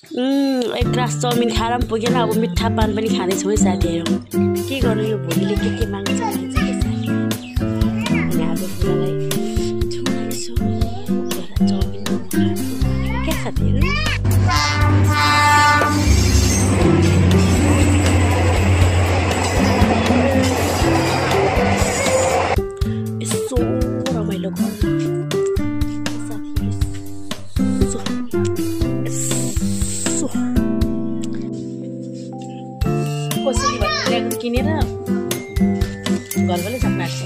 एक glass chowmein खाएर पनि पुगेन। अब मिठा पान पनि खाँदैछौँ है साथीहरू। के गर्नु यो भोलिले के माग्छ के साथी। अनि आज बुढालाई यसो चाउमिन क्या साथीहरू। यसो रमाइलो गर्नु कसरी भन्नु किनेर घरबाटै सक्नु आँट्छ।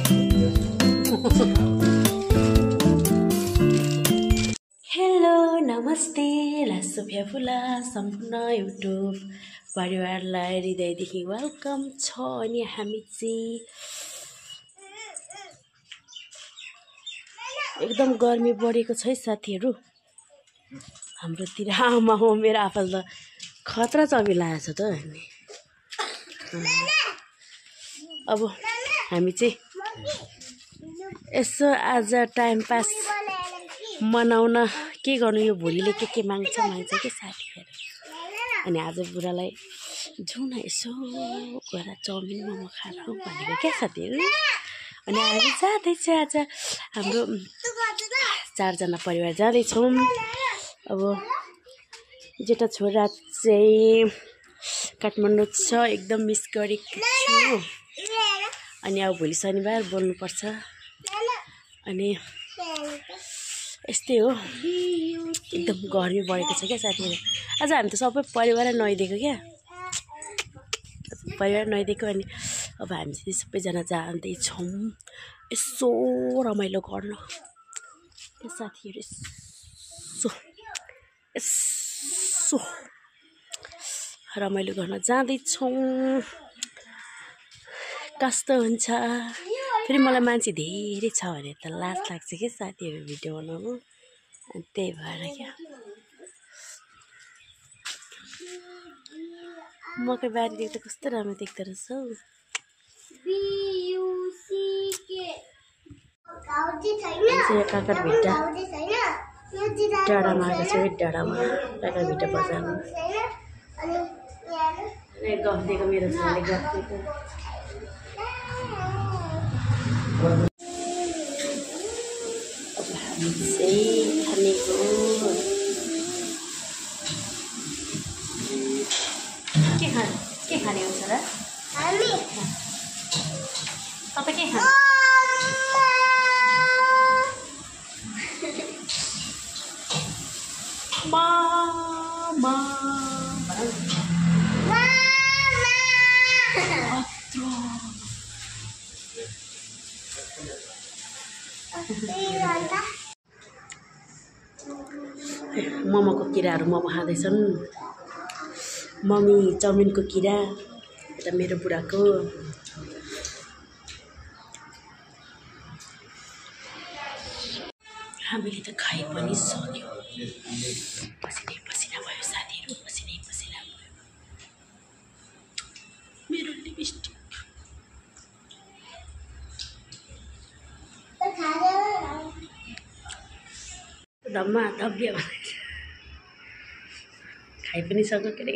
हेलो नमस्ते लासो भ्याफुला सम्पूर्ण युट्युब परिवारलाई हृदयदेखि वेलकम छ। अनि हामी चाहिँ एकदम गर्मी बढेको छ है साथीहरू हाम्रोतिर। आमा हो मेरो आफल त खतरा चबी लागेको छ त। अनि अब हामी चाहिँ यसो आज टाइम पास मनाउन के गर्नु यो भोलिले के माग्छ के साथीहरू। अनि आज बुढालाई जाउँ न यसो गएर चाउमिन मोमो खाएर भनेको क्या साथीहरू। अनि हामी जाँदैछ आज हाम्रो 4 जना परिवार जाँदैछौँ। अब जेठा छोरा चाहिँ काठमाडौँ छ, एकदम मिस गरेको छु। अनि अब भोलि शनिबार बोल्नुपर्छ। अनि यस्तै हो एकदम गर्मी बढेको छ क्या साथीहरू। आज हामी त सबै परिवारै नुहाइदिएको क्या परिवार नुहाइदिएको। अनि अब हामी चाहिँ सबैजना जाँदैछौँ यसो रमाइलो गर्न क्या साथीहरू। यसो रमाइलो गर्न जाँदैछौँ। कस्तो हुन्छ फेरि मलाई मान्छे धेरै छ भने त लाज लाग्छ क्या साथीहरू भिडियो बनाउनु। अनि त्यही भएर क्या मकै बारी देख्दा कस्तो राम्रो देख्दो रहेछ हौ। काकर भिट्टा डाँडामा आएको छ डाँडामा काकर भिट्टा बजारमा गफ दिएको मेरो छोराले गफ दिएको। हामी चाहिँ खानेको के खाने हो छोरा? तपाईँ के खाने? मामा मोमोको किराहरू मोमो खाँदैछन्। मम्मी चाउमिनको किरा यता मेरो बुढाको। हामीले त खाइ पनि सक्यो। पसिनै पसिना भयो साथीहरू, पसिनै पसिना भयो। मेरो लिपस्टिक धम्मा धब्बिया खाइ पनि सक्यो के अरे।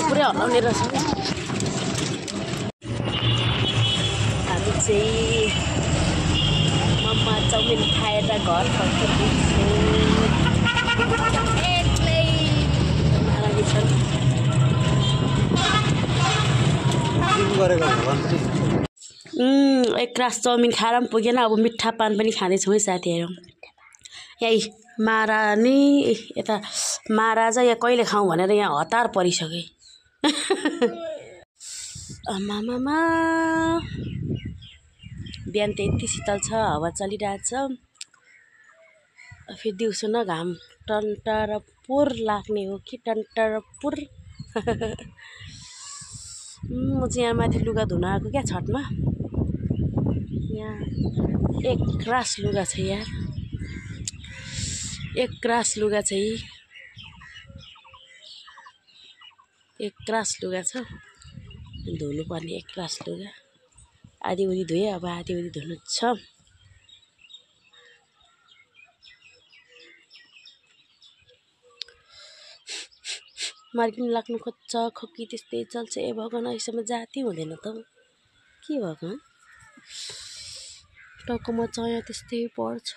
पुरै हल्लाउने रहेछ। हामी चाहिँ मम्मा चाउमिन खाएर घर फर्किँदैछौँ। एक ग्लास चाउमिन खाएर पनि पुगेन। अब मिठा पान पनि खाँदैछौँ है साथीहरू। यही मारा नि यता महाराजा या कहिले खाउँ भनेर यहाँ हतार परिसके। आमामामा बिहान त यति शीतल छ, हावा चलिरहेछ। फेरि दिउँसो न घाम टन्टरपुर लाग्ने हो कि टन्टरपुर। म चाहिँ यहाँ माथि लुगा धुन आएको क्या छतमा। यहाँ एक रास लुगा छ यार। एक क्रास लुगा चाहिँ एक क्रास लुगा छ धुनु पर्ने एक क्रास लुगा आधी उधी धोएँ अब आधी उधी धुनु छ मार्किन लाग्नु खोज्छ खोकी त्यस्तै चल्छ ए भगवान अहिलेसम्म जाति हुँदैन त के भगवान टाउकोमा चाया त्यस्तै पर्छ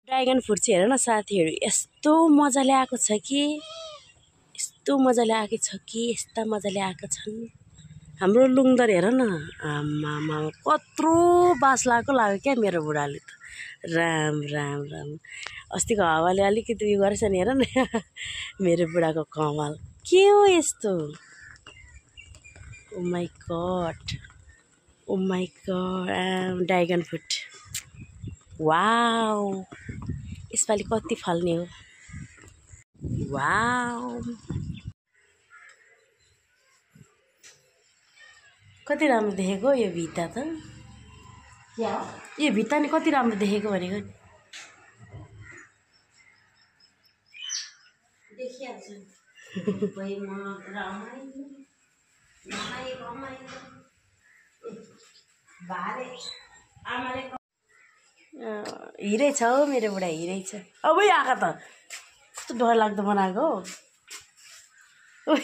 ड्रागन फ्रुट चाहिँ हेर न साथीहरू यस्तो मजाले आएको छ कि यस्तो मजाले आएको छ कि यस्ता मजाले आएका छन् हाम्रो लुङदर हेर न आमा कत्रो बास लाग्यो क्या मेरो बुढाले त राम राम राम अस्तिको हावाले अलिकति उयो गरेछ नि हेर न मेरो बुढाको कमाल के हो यस्तो oh my God dragon fruit wow यसपालि कति फल्ने हो वाउ कति राम्रो देखेको यो भित्ता त यो भित्ता नि कति राम्रो देखेको भनेको हिरै छ हौ मेरो बुढा हिरै छ अब आँखा त कस्तो डर लाग्दो बनाएको हो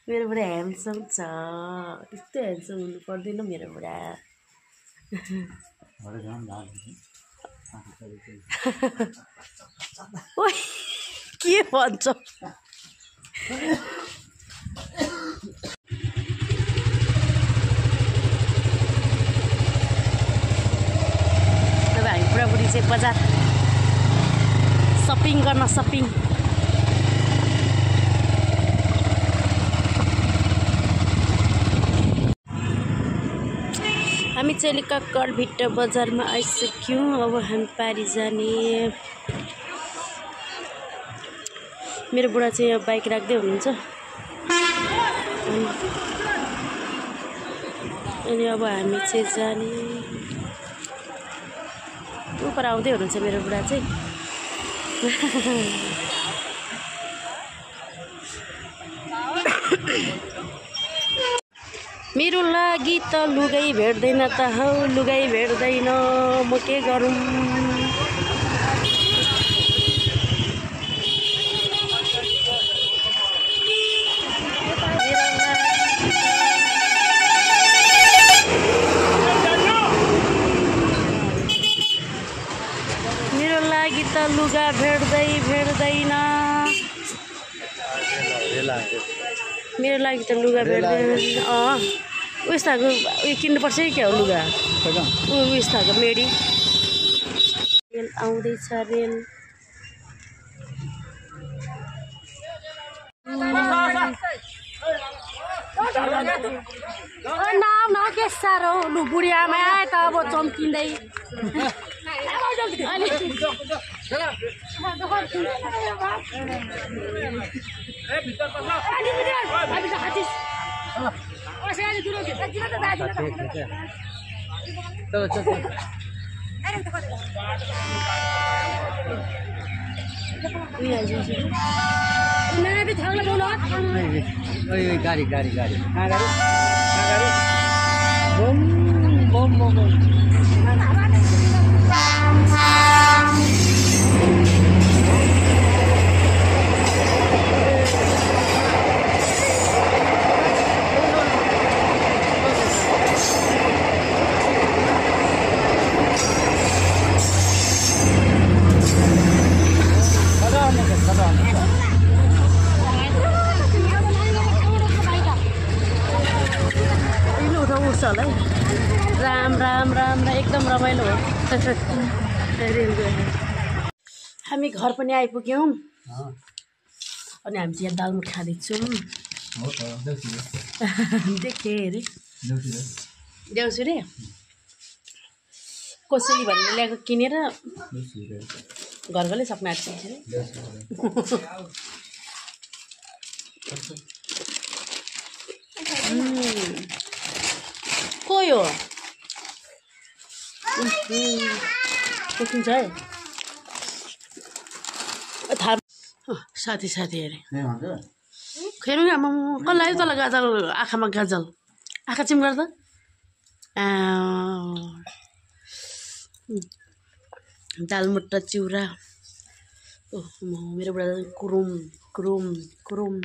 मेरो बुढा ह्यान्डसम छ त्यस्तो ह्यान्डसम हुनु पर्दैन मेरो बुढा ओइ के भन्छ अब हामी बुढाबुढी चाहिँ बजार सपिङ गर्न सपिङ हामी चाहिँ काकडभिट्टा बजारमा आइसक्यौँ अब हामी पारी जाने मेरो बुढा चाहिँ यहाँ बाइक राख्दै हुनुहुन्छ अनि अब हामी चाहिँ जाने उपर आउँदै हुनुहुन्छ मेरो बुढा चाहिँ मेरो लागि त लुगाई भेट्दैन त हौ लुगाई भेट्दैन म के गरौँ मेरो लागि त लुगा भेट्दैन मेरो लागि त लुगा भेट्दैन उयस खालको उयो किन्नुपर्छ कि क्या हो लुगा उयस खालको मेडी रेल आउँदैछ रेल न के साह्रो लु बुढी आमा आए त अब चम्किँदै गाड़ी गाड़ी गाड़ी bomb bomb bomb Ram Ram Ram एकदम रमाइलो हो हामी घर पनि आइपुग्यौँ अनि हामी चाहिँ यहाँ दालमुट खाँदैछौँ देखेँ अरे देउसुरे कसैले भनेर ल्याएको किनेर घरकोले सक्नु आँट्छ को यो देखिन्छ है थाहा साथी अरे खेल्नु क्या कसलाई तल गाजल आँखामा गाजल आँखा चिम गर्दा दालमुट्टा चिउरा मेरो बुढा कुरुम कुरुम कुरुम